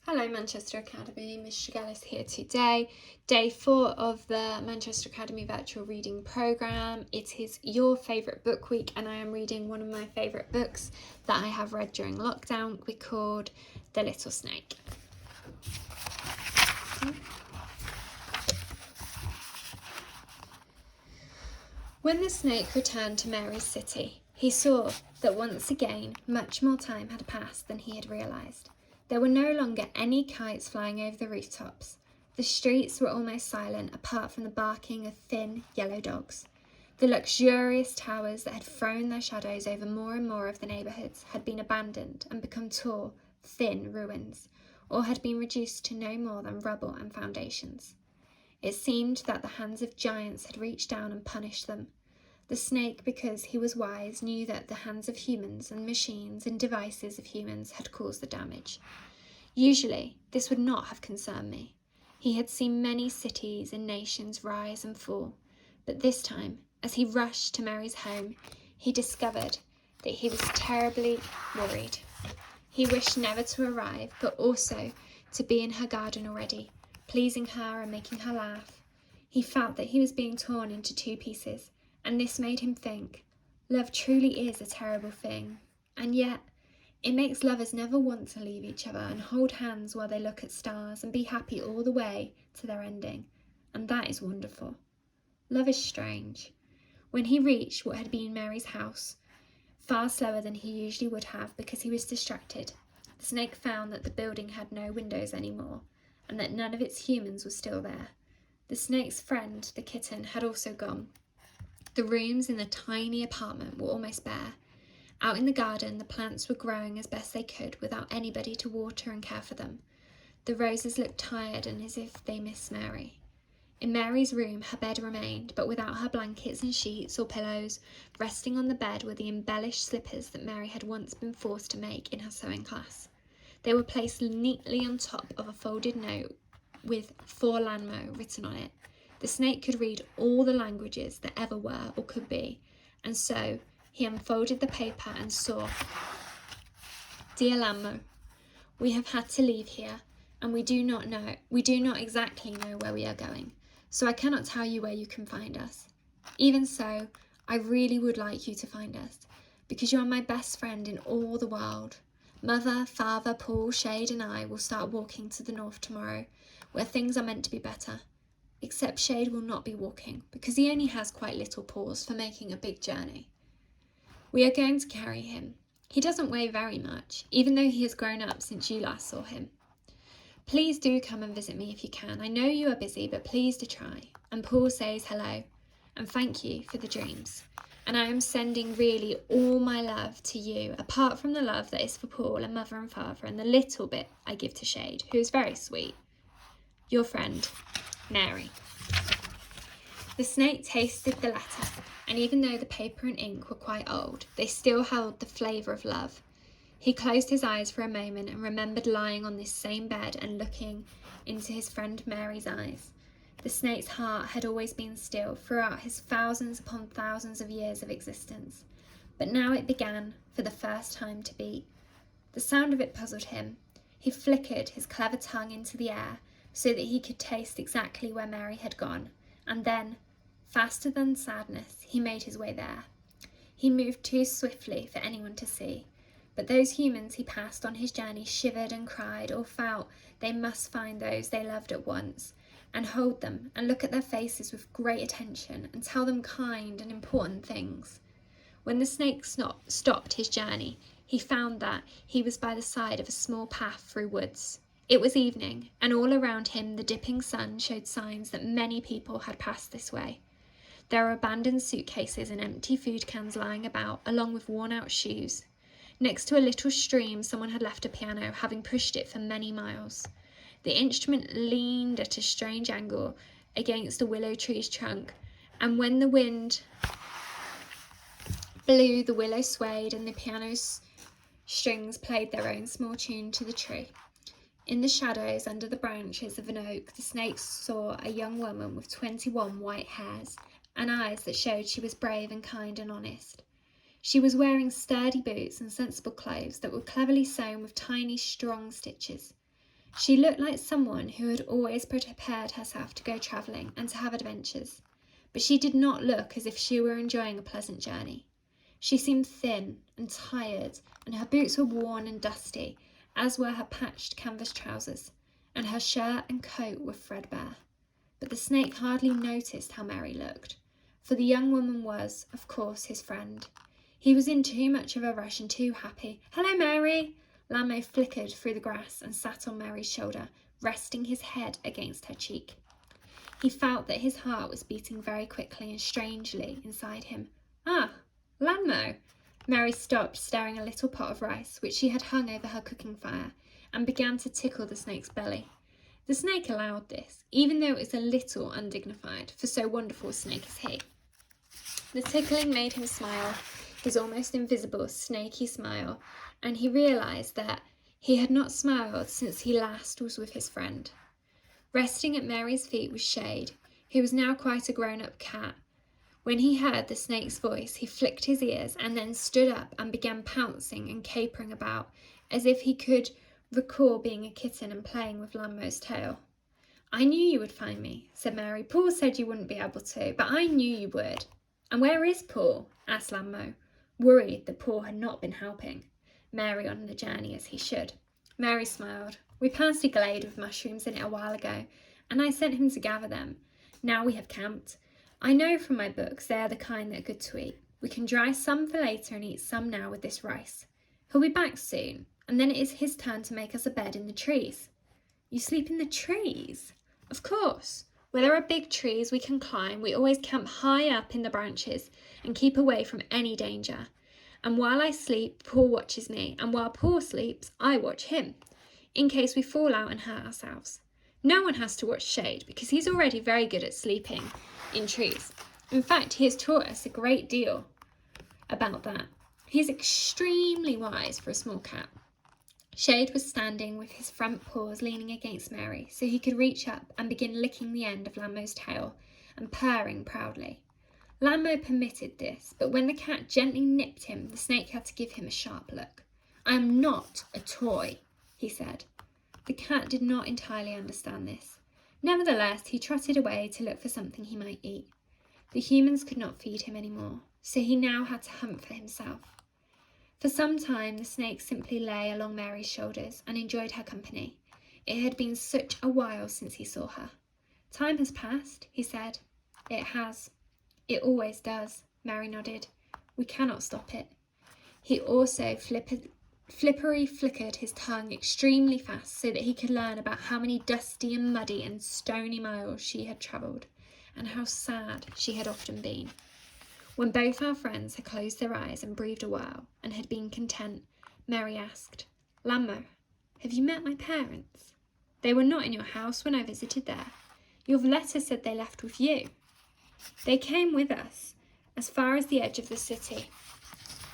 Hello Manchester Academy, Miss Tregelles here today. Day 4 of the Manchester Academy virtual reading programme. It is your favourite book week and I am reading one of my favourite books that I have read during lockdown. We're called The Little Snake. When the snake returned to Mary's city, he saw that once again much more time had passed than he had realised. There were no longer any kites flying over the rooftops. The streets were almost silent apart from the barking of thin, yellow dogs. The luxurious towers that had thrown their shadows over more and more of the neighbourhoods had been abandoned and become tall, thin ruins, or had been reduced to no more than rubble and foundations. It seemed that the hands of giants had reached down and punished them. The snake, because he was wise, knew that the hands of humans and machines and devices of humans had caused the damage. Usually, this would not have concerned me. He had seen many cities and nations rise and fall, but this time, as he rushed to Mary's home, he discovered that he was terribly worried. He wished never to arrive, but also to be in her garden already, pleasing her and making her laugh. He felt that he was being torn into two pieces, and this made him think, love truly is a terrible thing, and yet it makes lovers never want to leave each other and hold hands while they look at stars and be happy all the way to their ending, and that is wonderful. Love is strange. When he reached what had been Mary's house, far slower than he usually would have because he was distracted, the snake found that the building had no windows anymore, and that none of its humans were still there. The snake's friend, the kitten, had also gone. The rooms in the tiny apartment were almost bare. Out in the garden, the plants were growing as best they could without anybody to water and care for them. The roses looked tired and as if they missed Mary. In Mary's room, her bed remained, but without her blankets and sheets or pillows. Resting on the bed were the embellished slippers that Mary had once been forced to make in her sewing class. They were placed neatly on top of a folded note with "For Lanmo" written on it. The snake could read all the languages that ever were or could be, and so he unfolded the paper and saw, "Dear Lanmo, we have had to leave here, and we do not exactly know where we are going, so I cannot tell you where you can find us. Even so, I really would like you to find us, because you are my best friend in all the world. Mother, Father, Paul, Shade and I will start walking to the north tomorrow, where things are meant to be better. Except Shade will not be walking, because he only has quite little paws for making a big journey. We are going to carry him. He doesn't weigh very much, even though he has grown up since you last saw him. Please do come and visit me if you can. I know you are busy, but please do try. And Paul says hello, and thank you for the dreams. And I am sending really all my love to you, apart from the love that is for Paul and Mother and Father, and the little bit I give to Shade, who is very sweet. Your friend, Mary." The snake tasted the letter, and even though the paper and ink were quite old, they still held the flavour of love. He closed his eyes for a moment and remembered lying on this same bed and looking into his friend Mary's eyes. The snake's heart had always been still throughout his thousands upon thousands of years of existence, but now it began for the first time to beat. The sound of it puzzled him. He flickered his clever tongue into the air so that he could taste exactly where Mary had gone, and then, faster than sadness, he made his way there. He moved too swiftly for anyone to see, but those humans he passed on his journey shivered and cried or felt they must find those they loved at once, and hold them and look at their faces with great attention and tell them kind and important things. When the snake stopped his journey, he found that he was by the side of a small path through woods. It was evening, and all around him the dipping sun showed signs that many people had passed this way. There were abandoned suitcases and empty food cans lying about, along with worn-out shoes. Next to a little stream, someone had left a piano, having pushed it for many miles. The instrument leaned at a strange angle against a willow tree's trunk, and when the wind blew, the willow swayed and the piano's strings played their own small tune to the tree. In the shadows under the branches of an oak, the snake saw a young woman with 21 white hairs and eyes that showed she was brave and kind and honest. She was wearing sturdy boots and sensible clothes that were cleverly sewn with tiny, strong stitches. She looked like someone who had always prepared herself to go travelling and to have adventures, but she did not look as if she were enjoying a pleasant journey. She seemed thin and tired, and her boots were worn and dusty, as were her patched canvas trousers, and her shirt and coat were threadbare. But the snake hardly noticed how Mary looked, for the young woman was, of course, his friend. He was in too much of a rush and too happy. "Hello, Mary!" Lamo flickered through the grass and sat on Mary's shoulder, resting his head against her cheek. He felt that his heart was beating very quickly and strangely inside him. "Ah, Lamo!" Mary stopped, stirring a little pot of rice, which she had hung over her cooking fire, and began to tickle the snake's belly. The snake allowed this, even though it was a little undignified, for so wonderful a snake as he. The tickling made him smile, his almost invisible, snaky smile, and he realised that he had not smiled since he last was with his friend. Resting at Mary's feet was Shade, who was now quite a grown-up cat. When he heard the snake's voice, he flicked his ears and then stood up and began pouncing and capering about, as if he could recall being a kitten and playing with Lamo's tail. "I knew you would find me," said Mary. "Paul said you wouldn't be able to, but I knew you would." "And where is Paul?" asked Lamo, worried that Paul had not been helping Mary on the journey as he should. Mary smiled. "We passed a glade with mushrooms in it a while ago, and I sent him to gather them. Now we have camped. I know from my books they are the kind that are good to eat. We can dry some for later and eat some now with this rice. He'll be back soon, and then it is his turn to make us a bed in the trees." "You sleep in the trees?" "Of course. Where there are big trees we can climb, we always camp high up in the branches and keep away from any danger. And while I sleep, Paul watches me, and while Paul sleeps, I watch him, in case we fall out and hurt ourselves. No one has to watch Shade, because he's already very good at sleeping in trees. In fact, he has taught us a great deal about that. He's extremely wise for a small cat." Shade was standing with his front paws leaning against Mary, so he could reach up and begin licking the end of Lamo's tail and purring proudly. Lamo permitted this, but when the cat gently nipped him, the snake had to give him a sharp look. "I am not a toy," he said. The cat did not entirely understand this. Nevertheless, he trotted away to look for something he might eat. The humans could not feed him any more, so he now had to hunt for himself. For some time, the snake simply lay along Mary's shoulders and enjoyed her company. It had been such a while since he saw her. "Time has passed," he said. "It has. It always does," Mary nodded. "We cannot stop it." He also flippery flickered his tongue extremely fast so that he could learn about how many dusty and muddy and stony miles she had travelled, and how sad she had often been. When both our friends had closed their eyes and breathed a while, and had been content, Mary asked, "Lamo, have you met my parents? They were not in your house when I visited there. Your letter said they left with you." "They came with us, as far as the edge of the city.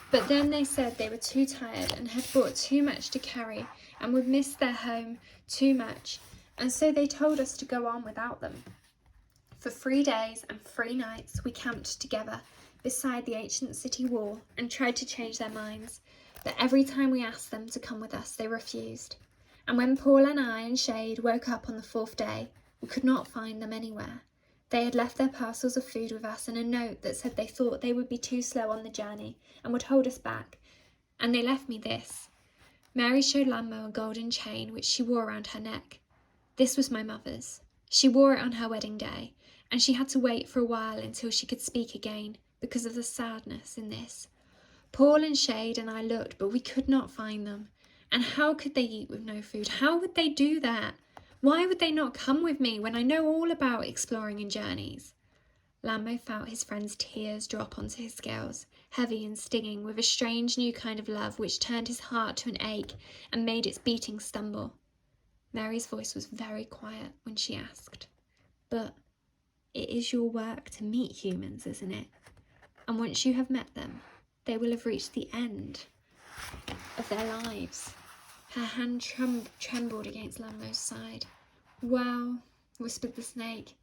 But then they said they were too tired and had brought too much to carry and would miss their home too much, and so they told us to go on without them. For 3 days and 3 nights we camped together beside the ancient city wall and tried to change their minds, but every time we asked them to come with us, they refused. And when Paul and I and Shade woke up on the 4th day, we could not find them anywhere. They had left their parcels of food with us and a note that said they thought they would be too slow on the journey and would hold us back. And they left me this." Mary showed Lamo a golden chain which she wore around her neck. "This was my mother's. She wore it on her wedding day, and she had to wait for a while until she could speak again, because of the sadness in this. Paul and Shade and I looked, but we could not find them. And how could they eat with no food? How would they do that? Why would they not come with me when I know all about exploring and journeys?" Lamo felt his friend's tears drop onto his scales, heavy and stinging, with a strange new kind of love which turned his heart to an ache and made its beating stumble. Mary's voice was very quiet when she asked, "But it is your work to meet humans, isn't it? And once you have met them, they will have reached the end of their lives." Her hand trembled against Lamo's side. "Well," whispered the snake,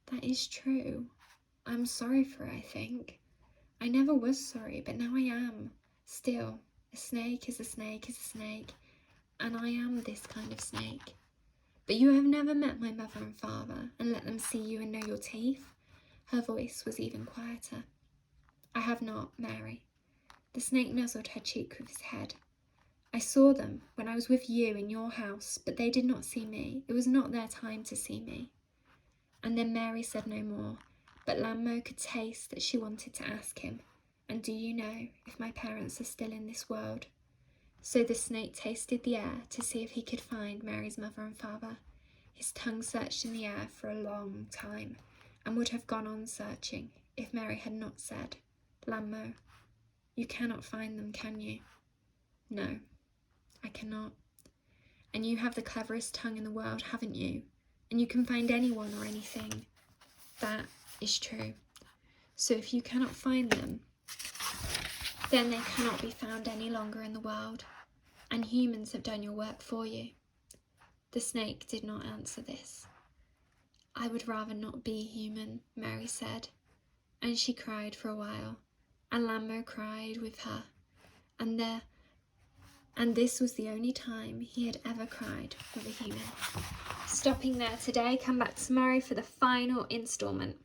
"that is true. I'm sorry for it, I think. I never was sorry, but now I am. Still, a snake is a snake is a snake, and I am this kind of snake." But you have never met my mother and father and let them see you and know your teeth? Her voice was even quieter. I have not, Mary. The snake nuzzled her cheek with his head. I saw them when I was with you in your house, but they did not see me. It was not their time to see me. And then Mary said no more, but Lammo could taste that she wanted to ask him, and do you know if my parents are still in this world? So the snake tasted the air to see if he could find Mary's mother and father. His tongue searched in the air for a long time, and would have gone on searching if Mary had not said, Lammo, you cannot find them, can you? No, I cannot. And you have the cleverest tongue in the world, haven't you? And you can find anyone or anything. That is true. So if you cannot find them, then they cannot be found any longer in the world, and humans have done your work for you. The snake did not answer this. I would rather not be human, Mary said, and she cried for a while, and Lammo cried with her, and this was the only time he had ever cried with a human. Stopping there today, come back tomorrow for the final instalment.